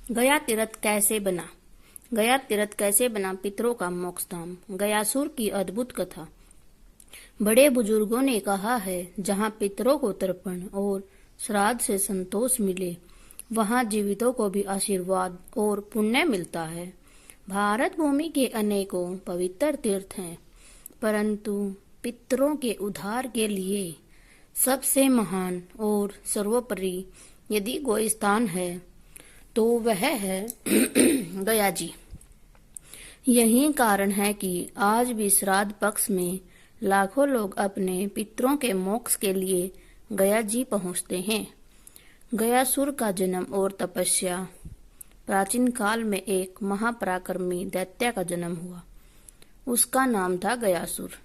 गया तीर्थ कैसे बना? गया तीर्थ कैसे बना पितरों का मोक्ष धाम। गयासुर की अद्भुत कथा। बड़े बुजुर्गों ने कहा है, जहाँ पितरों को तर्पण और श्राद्ध से संतोष मिले, वहाँ जीवितों को भी आशीर्वाद और पुण्य मिलता है। भारत भूमि के अनेकों पवित्र तीर्थ हैं, परंतु पितरों के उद्धार के लिए सबसे महान और सर्वोपरि यदि कोई स्थान है तो वह है गया जी। यही कारण है कि आज भी श्राद्ध पक्ष में लाखों लोग अपने पितरों के मोक्ष के लिए गया जी पहुंचते हैं। गयासुर का जन्म और तपस्या। प्राचीन काल में एक महापराक्रमी दैत्य का जन्म हुआ। उसका नाम था गयासुर।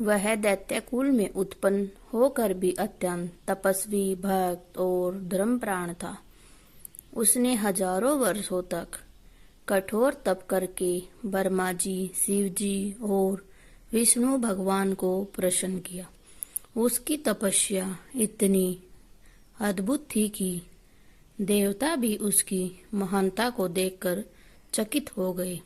वह दैत्य कुल में उत्पन्न होकर भी अत्यंत तपस्वी, भक्त और धर्मप्राण था। उसने हजारों वर्षों तक कठोर तप करके ब्रह्मा जी, शिव जी और विष्णु भगवान को प्रसन्न किया। उसकी तपस्या इतनी अद्भुत थी कि देवता भी उसकी महानता को देखकर चकित हो गए।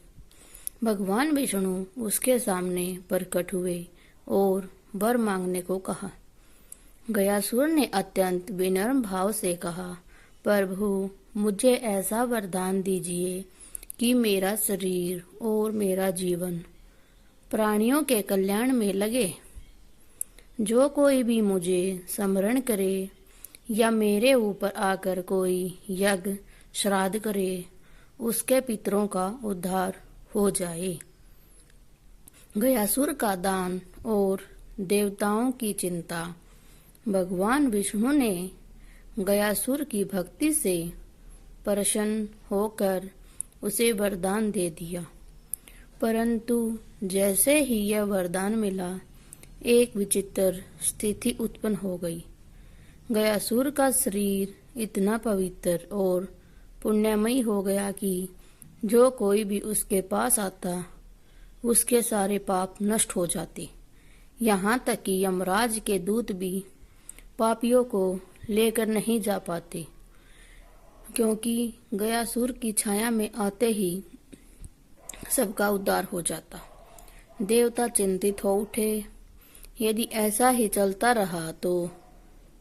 भगवान विष्णु उसके सामने प्रकट हुए और वर मांगने को कहा। गयासुर ने अत्यंत विनम्र भाव से कहा, प्रभु, मुझे ऐसा वरदान दीजिए कि मेरा शरीर और मेरा जीवन प्राणियों के कल्याण में लगे। जो कोई भी मुझे स्मरण करे या मेरे ऊपर आकर कोई यज्ञ श्राद्ध करे, उसके पितरों का उद्धार हो जाए। गयासुर का दान और देवताओं की चिंता। भगवान विष्णु ने गयासुर की भक्ति से प्रसन्न होकर उसे वरदान दे दिया, परंतु जैसे ही यह वरदान मिला, एक विचित्र स्थिति उत्पन्न हो गई। गयासुर का शरीर इतना पवित्र और पुण्यमयी हो गया कि जो कोई भी उसके पास आता, उसके सारे पाप नष्ट हो जाते। यहाँ तक कि यमराज के दूत भी पापियों को लेकर नहीं जा पाते, क्योंकि गयासुर की छाया में आते ही सबका उद्धार हो जाता। देवता चिंतित हो उठे। यदि ऐसा ही चलता रहा तो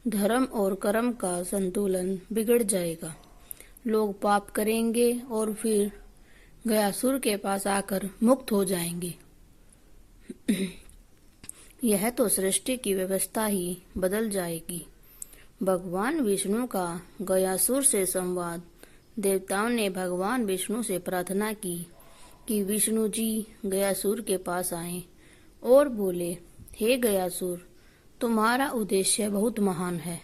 धर्म और कर्म का संतुलन बिगड़ जाएगा। लोग पाप करेंगे और फिर गयासुर के पास आकर मुक्त हो जाएंगे। यह तो सृष्टि की व्यवस्था ही बदल जाएगी। भगवान विष्णु का गयासुर से संवाद। देवताओं ने भगवान विष्णु से प्रार्थना की कि विष्णु जी गयासुर के पास आए और बोले, हे गयासुर, तुम्हारा उद्देश्य बहुत महान है,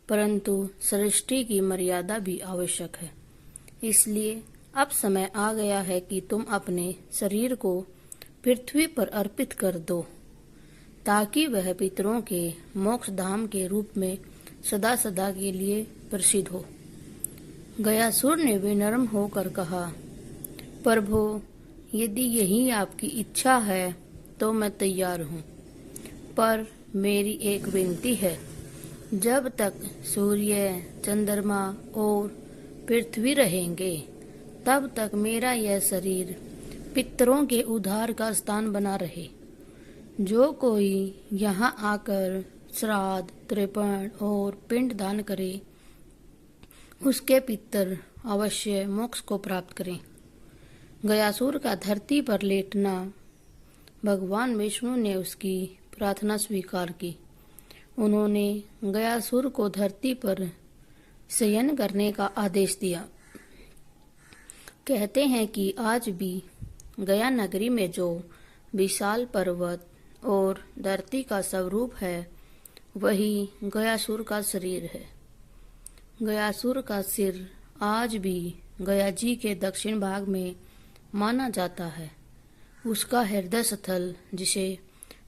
परंतु सृष्टि की मर्यादा भी आवश्यक है। इसलिए अब समय आ गया है कि तुम अपने शरीर को पृथ्वी पर अर्पित कर दो, ताकि वह पितरों के मोक्ष धाम के रूप में सदा सदा के लिए प्रसिद्ध हो। गयासुर ने विनम्र होकर कहा, प्रभु, यदि यही आपकी इच्छा है तो मैं तैयार हूँ, पर मेरी एक विनती है। जब तक सूर्य, चंद्रमा और पृथ्वी रहेंगे, तब तक मेरा यह शरीर पितरों के उद्धार का स्थान बना रहे। जो कोई यहाँ आकर श्राद्ध, तर्पण और पिंड दान करे, उसके पितर अवश्य मोक्ष को प्राप्त करें। गयासुर का धरती पर लेटना। भगवान विष्णु ने उसकी प्रार्थना स्वीकार की। उन्होंने गयासुर को धरती पर शयन करने का आदेश दिया। कहते हैं कि आज भी गया नगरी में जो विशाल पर्वत और धरती का स्वरूप है, वही गयासुर का शरीर है। गयासुर का सिर आज भी गया जी के दक्षिण भाग में माना जाता है। उसका हृदय स्थल, जिसे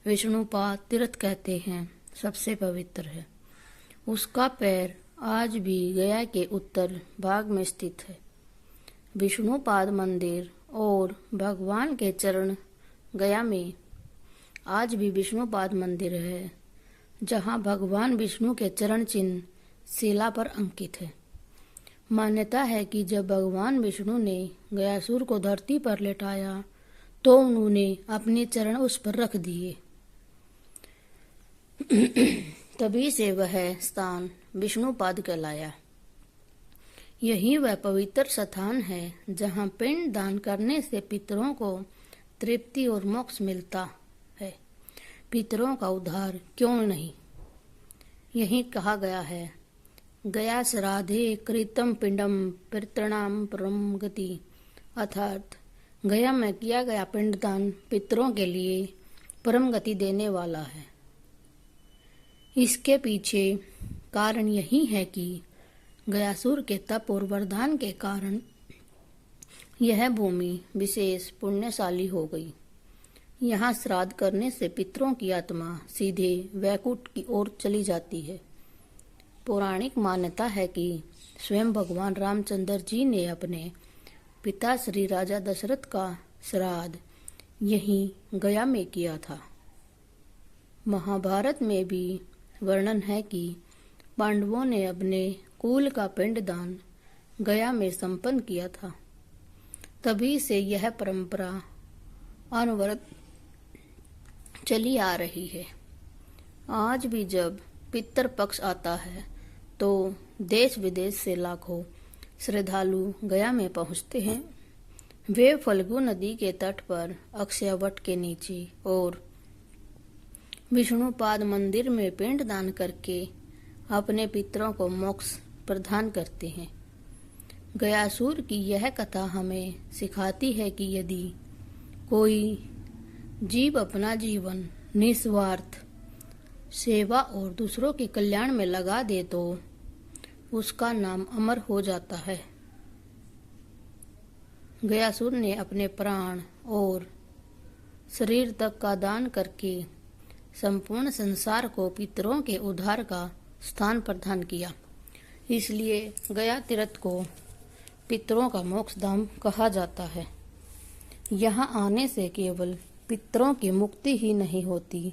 विष्णुपाद तीर्थ कहते हैं, सबसे पवित्र है। उसका पैर आज भी गया के उत्तर भाग में स्थित है। विष्णुपाद मंदिर और भगवान के चरण। गया में आज भी विष्णुपाद मंदिर है, जहाँ भगवान विष्णु के चरण चिन्ह शिला पर अंकित है। मान्यता है कि जब भगवान विष्णु ने गयासुर को धरती पर लेटाया तो उन्होंने अपने चरण उस पर रख दिए। तभी से वह स्थान विष्णुपाद कहलाया। यही वह पवित्र स्थान है जहाँ पिंड दान करने से पितरों को तृप्ति और मोक्ष मिलता है। पितरों का उद्धार क्यों नहीं। यही कहा गया है, गया श्राद्धे कृतम पिंडम पितॄणाम परम गति, अर्थात गया में किया गया पिंडदान पितरों के लिए परम गति देने वाला है। इसके पीछे कारण यही है कि गयासुर के तप और वरदान के कारण यह भूमि विशेष पुण्यशाली हो गई। यहाँ श्राद्ध करने से पितरों की आत्मा सीधे वैकुंठ की ओर चली जाती है। पौराणिक मान्यता है कि स्वयं भगवान रामचंद्र जी ने अपने पिता श्री राजा दशरथ का श्राद्ध यहीं गया में किया था। महाभारत में भी वर्णन है कि पांडवों ने अपने कुल का पिंडदान गया में संपन्न किया था। तभी से यह परंपरा अनवरत चली आ रही है। आज भी जब पितृ पक्ष आता है तो देश विदेश से लाखों श्रद्धालु गया में पहुंचते हैं। वे फल्गु नदी के तट पर अक्षयवट के नीचे और विष्णुपाद मंदिर में पिंड दान करके अपने पितरों को मोक्ष प्रदान करते हैं। गयासुर की यह कथा हमें सिखाती है कि यदि कोई जीव अपना जीवन निस्वार्थ सेवा और दूसरों के कल्याण में लगा दे तो उसका नाम अमर हो जाता है। गयासुर ने अपने प्राण और शरीर तक का दान करके संपूर्ण संसार को पितरों के उद्धार का स्थान प्रदान किया। इसलिए गया तीर्थ को पितरों का मोक्ष धाम कहा जाता है। यहाँ आने से केवल पितरों की मुक्ति ही नहीं होती,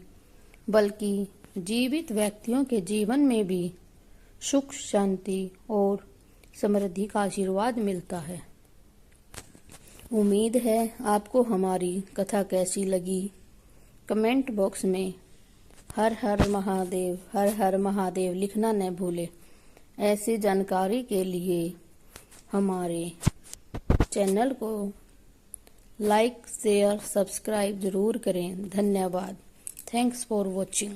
बल्कि जीवित व्यक्तियों के जीवन में भी सुख, शांति और समृद्धि का आशीर्वाद मिलता है। उम्मीद है आपको हमारी कथा कैसी लगी। कमेंट बॉक्स में हर हर महादेव लिखना न भूले। ऐसी जानकारी के लिए हमारे चैनल को लाइक, शेयर, सब्सक्राइब जरूर करें। धन्यवाद। Thanks for watching.